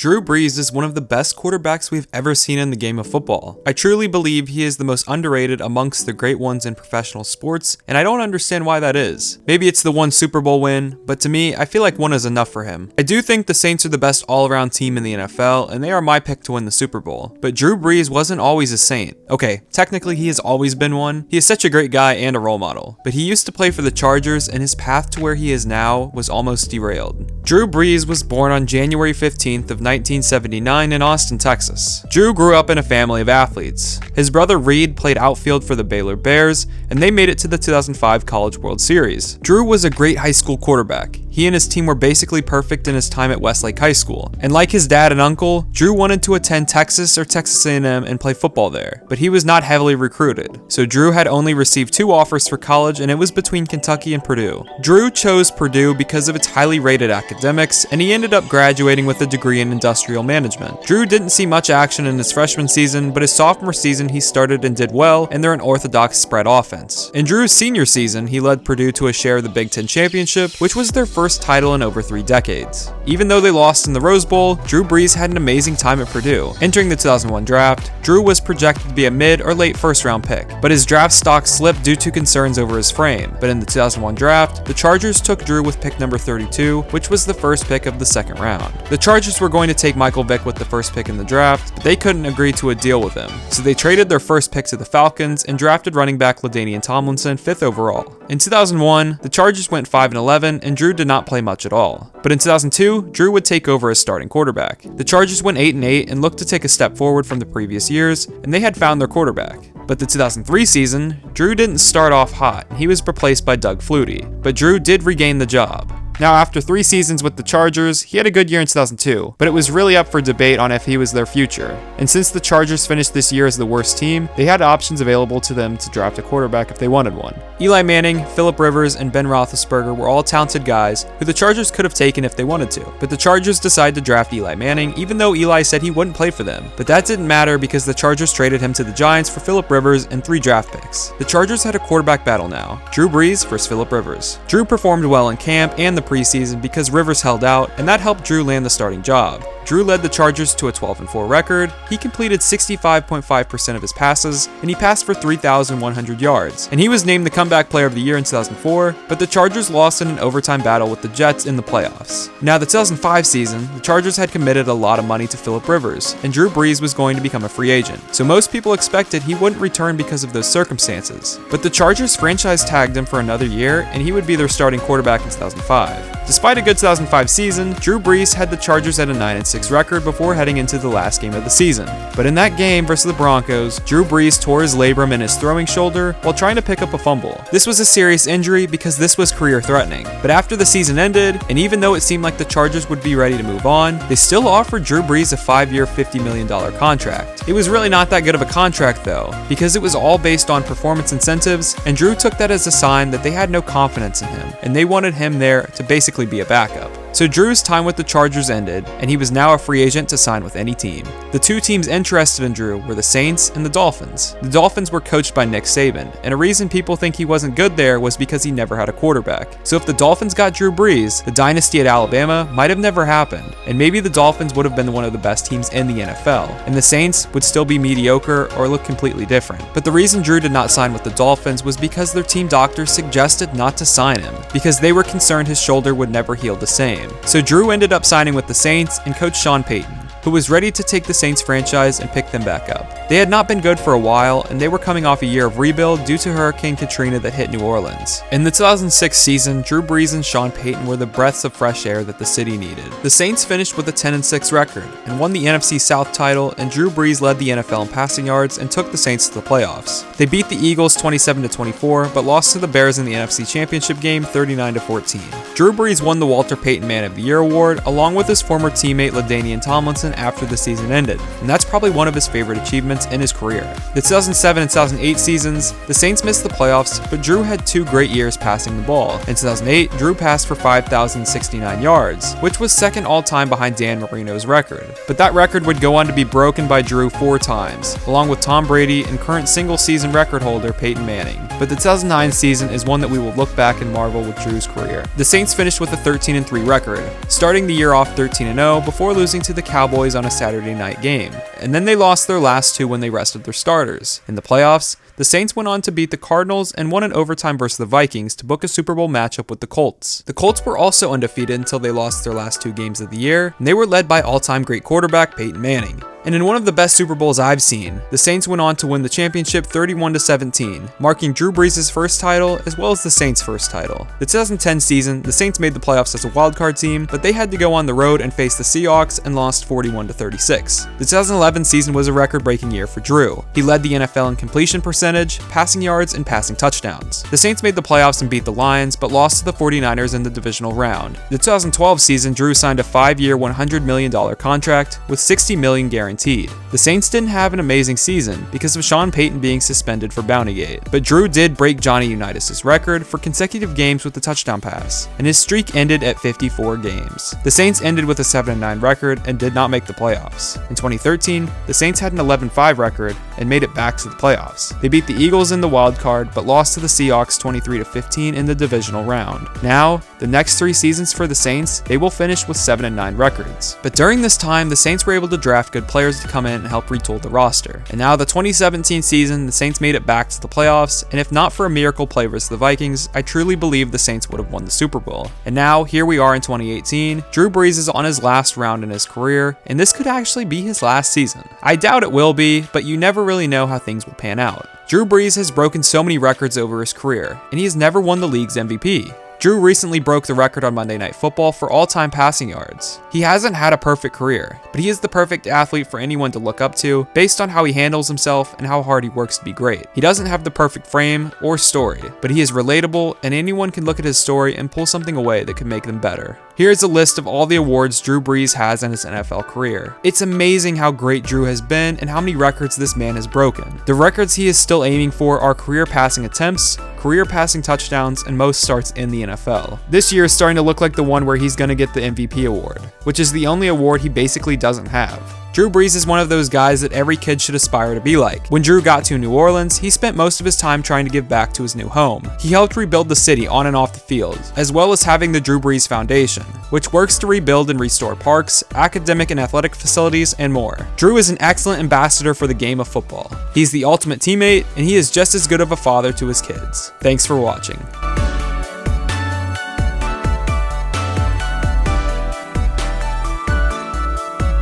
Drew Brees is one of the best quarterbacks we've ever seen in the game of football. I truly believe he is the most underrated amongst the great ones in professional sports, and I don't understand why that is. Maybe it's the one Super Bowl win, but to me, I feel like one is enough for him. I do think the Saints are the best all-around team in the NFL, and they are my pick to win the Super Bowl. But Drew Brees wasn't always a Saint. Okay, technically he has always been one. He is such a great guy and a role model. But he used to play for the Chargers, and his path to where he is now was almost derailed. Drew Brees was born on January 15th of 1979 in Austin, Texas. Drew grew up in a family of athletes. His brother Reed played outfield for the Baylor Bears, and they made it to the 2005 College World Series. Drew was a great high school quarterback. He and his team were basically perfect in his time at Westlake High School. And like his dad and uncle, Drew wanted to attend Texas or Texas A&M and play football there, but he was not heavily recruited. So Drew had only received 2 offers for college, and it was between Kentucky and Purdue. Drew chose Purdue because of its highly rated academics, and he ended up graduating with a degree in industrial management. Drew didn't see much action in his freshman season, but his sophomore season he started and did well, and they're an orthodox spread offense. In Drew's senior season, he led Purdue to a share of the Big Ten championship, which was their first title in over 3 decades. Even though they lost in the Rose Bowl, Drew Brees had an amazing time at Purdue. Entering the 2001 draft, Drew was projected to be a mid or late first-round pick, but his draft stock slipped due to concerns over his frame. But in the 2001 draft, the Chargers took Drew with pick number 32, which was the first pick of the second round. The Chargers were going to take Michael Vick with the first pick in the draft, but they couldn't agree to a deal with him, so they traded their first pick to the Falcons and drafted running back LaDainian Tomlinson 5th overall. In 2001, the Chargers went 5-11, and Drew did not play much at all. But in 2002, Drew would take over as starting quarterback. The Chargers went 8-8 and looked to take a step forward from the previous years, and they had found their quarterback. But the 2003 season, Drew didn't start off hot. He was replaced by Doug Flutie, but Drew did regain the job. Now, after 3 seasons with the Chargers, he had a good year in 2002, but it was really up for debate on if he was their future. And since the Chargers finished this year as the worst team, they had options available to them to draft a quarterback if they wanted one. Eli Manning, Phillip Rivers, and Ben Roethlisberger were all talented guys who the Chargers could have taken if they wanted to. But the Chargers decided to draft Eli Manning, even though Eli said he wouldn't play for them. But that didn't matter because the Chargers traded him to the Giants for Phillip Rivers and 3 draft picks. The Chargers had a quarterback battle now, Drew Brees versus Phillip Rivers. Drew performed well in camp and the preseason because Rivers held out, and that helped Drew land the starting job. Drew led the Chargers to a 12-4 record. He completed 65.5% of his passes, and he passed for 3,100 yards. And he was named the Comeback Player of the Year in 2004, but the Chargers lost in an overtime battle with the Jets in the playoffs. Now, the 2005 season, the Chargers had committed a lot of money to Phillip Rivers, and Drew Brees was going to become a free agent. So most people expected he wouldn't return because of those circumstances. But the Chargers franchise tagged him for another year, and he would be their starting quarterback in 2005. Despite a good 2005 season, Drew Brees had the Chargers at a 9-6 record before heading into the last game of the season. But in that game versus the Broncos, Drew Brees tore his labrum in his throwing shoulder while trying to pick up a fumble. This was a serious injury because this was career-threatening. But after the season ended, and even though it seemed like the Chargers would be ready to move on, they still offered Drew Brees a 5-year, $50 million contract. It was really not that good of a contract though, because it was all based on performance incentives, and Drew took that as a sign that they had no confidence in him, and they wanted him there to basically be a backup. So Drew's time with the Chargers ended, and he was now a free agent to sign with any team. The 2 teams interested in Drew were the Saints and the Dolphins. The Dolphins were coached by Nick Saban, and a reason people think he wasn't good there was because he never had a quarterback. So if the Dolphins got Drew Brees, the dynasty at Alabama might have never happened, and maybe the Dolphins would have been one of the best teams in the NFL, and the Saints would still be mediocre or look completely different. But the reason Drew did not sign with the Dolphins was because their team doctors suggested not to sign him, because they were concerned his shoulder would never heal the same. So Drew ended up signing with the Saints and coach Sean Payton, who was ready to take the Saints franchise and pick them back up. They had not been good for a while, and they were coming off a year of rebuild due to Hurricane Katrina that hit New Orleans. In the 2006 season, Drew Brees and Sean Payton were the breaths of fresh air that the city needed. The Saints finished with a 10-6 record and won the NFC South title, and Drew Brees led the NFL in passing yards and took the Saints to the playoffs. They beat the Eagles 27-24, but lost to the Bears in the NFC Championship game 39-14. Drew Brees won the Walter Payton Man of the Year award, along with his former teammate LaDainian Tomlinson after the season ended, and that's probably one of his favorite achievements achievements in his career. The 2007 and 2008 seasons, the Saints missed the playoffs, but Drew had 2 great years passing the ball. In 2008, Drew passed for 5,069 yards, which was second all-time behind Dan Marino's record. But that record would go on to be broken by Drew 4 times, along with Tom Brady and current single-season record holder Peyton Manning. But the 2009 season is one that we will look back and marvel with Drew's career. The Saints finished with a 13-3 record, starting the year off 13-0 before losing to the Cowboys on a Saturday night game, and then they lost their last 2 when they rested their starters. In the playoffs, the Saints went on to beat the Cardinals and won in overtime versus the Vikings to book a Super Bowl matchup with the Colts. The Colts were also undefeated until they lost their last 2 games of the year, and they were led by all-time great quarterback Peyton Manning. And in one of the best Super Bowls I've seen, the Saints went on to win the championship 31-17, marking Drew Brees' first title as well as the Saints' first title. The 2010 season, the Saints made the playoffs as a wildcard team, but they had to go on the road and face the Seahawks and lost 41-36. The 2011 season was a record-breaking year for Drew. He led the NFL in completion percentage, passing yards, and passing touchdowns. The Saints made the playoffs and beat the Lions, but lost to the 49ers in the divisional round. The 2012 season, Drew signed a 5-year, $100 million contract with $60 million guaranteed. The Saints didn't have an amazing season because of Sean Payton being suspended for Bountygate, but Drew did break Johnny Unitas' record for consecutive games with a touchdown pass, and his streak ended at 54 games. The Saints ended with a 7-9 record and did not make the playoffs. In 2013, the Saints had an 11-5 record and made it back to the playoffs. They beat the Eagles in the wild card, but lost to the Seahawks 23-15 in the divisional round. Now, the next 3 seasons for the Saints, they will finish with 7-9 records. But during this time, the Saints were able to draft good players to come in and help retool the roster. And now the 2017 season, the Saints made it back to the playoffs, and if not for a miracle play versus the Vikings, I truly believe the Saints would have won the Super Bowl. And now, here we are in 2018, Drew Brees is on his last round in his career, and this could actually be his last season. I doubt it will be, but you never really know how things will pan out. Drew Brees has broken so many records over his career, and he has never won the league's MVP. Drew recently broke the record on Monday Night Football for all-time passing yards. He hasn't had a perfect career, but he is the perfect athlete for anyone to look up to based on how he handles himself and how hard he works to be great. He doesn't have the perfect frame or story, but he is relatable, and anyone can look at his story and pull something away that could make them better. Here's a list of all the awards Drew Brees has in his NFL career. It's amazing how great Drew has been and how many records this man has broken. The records he is still aiming for are career passing attempts, career passing touchdowns, and most starts in the NFL. This year is starting to look like the one where he's going to get the MVP award, which is the only award he basically doesn't have. Drew Brees is one of those guys that every kid should aspire to be like. When Drew got to New Orleans, he spent most of his time trying to give back to his new home. He helped rebuild the city on and off the field, as well as having the Drew Brees Foundation, which works to rebuild and restore parks, academic and athletic facilities, and more. Drew is an excellent ambassador for the game of football. He's the ultimate teammate, and he is just as good of a father to his kids. Thanks for watching.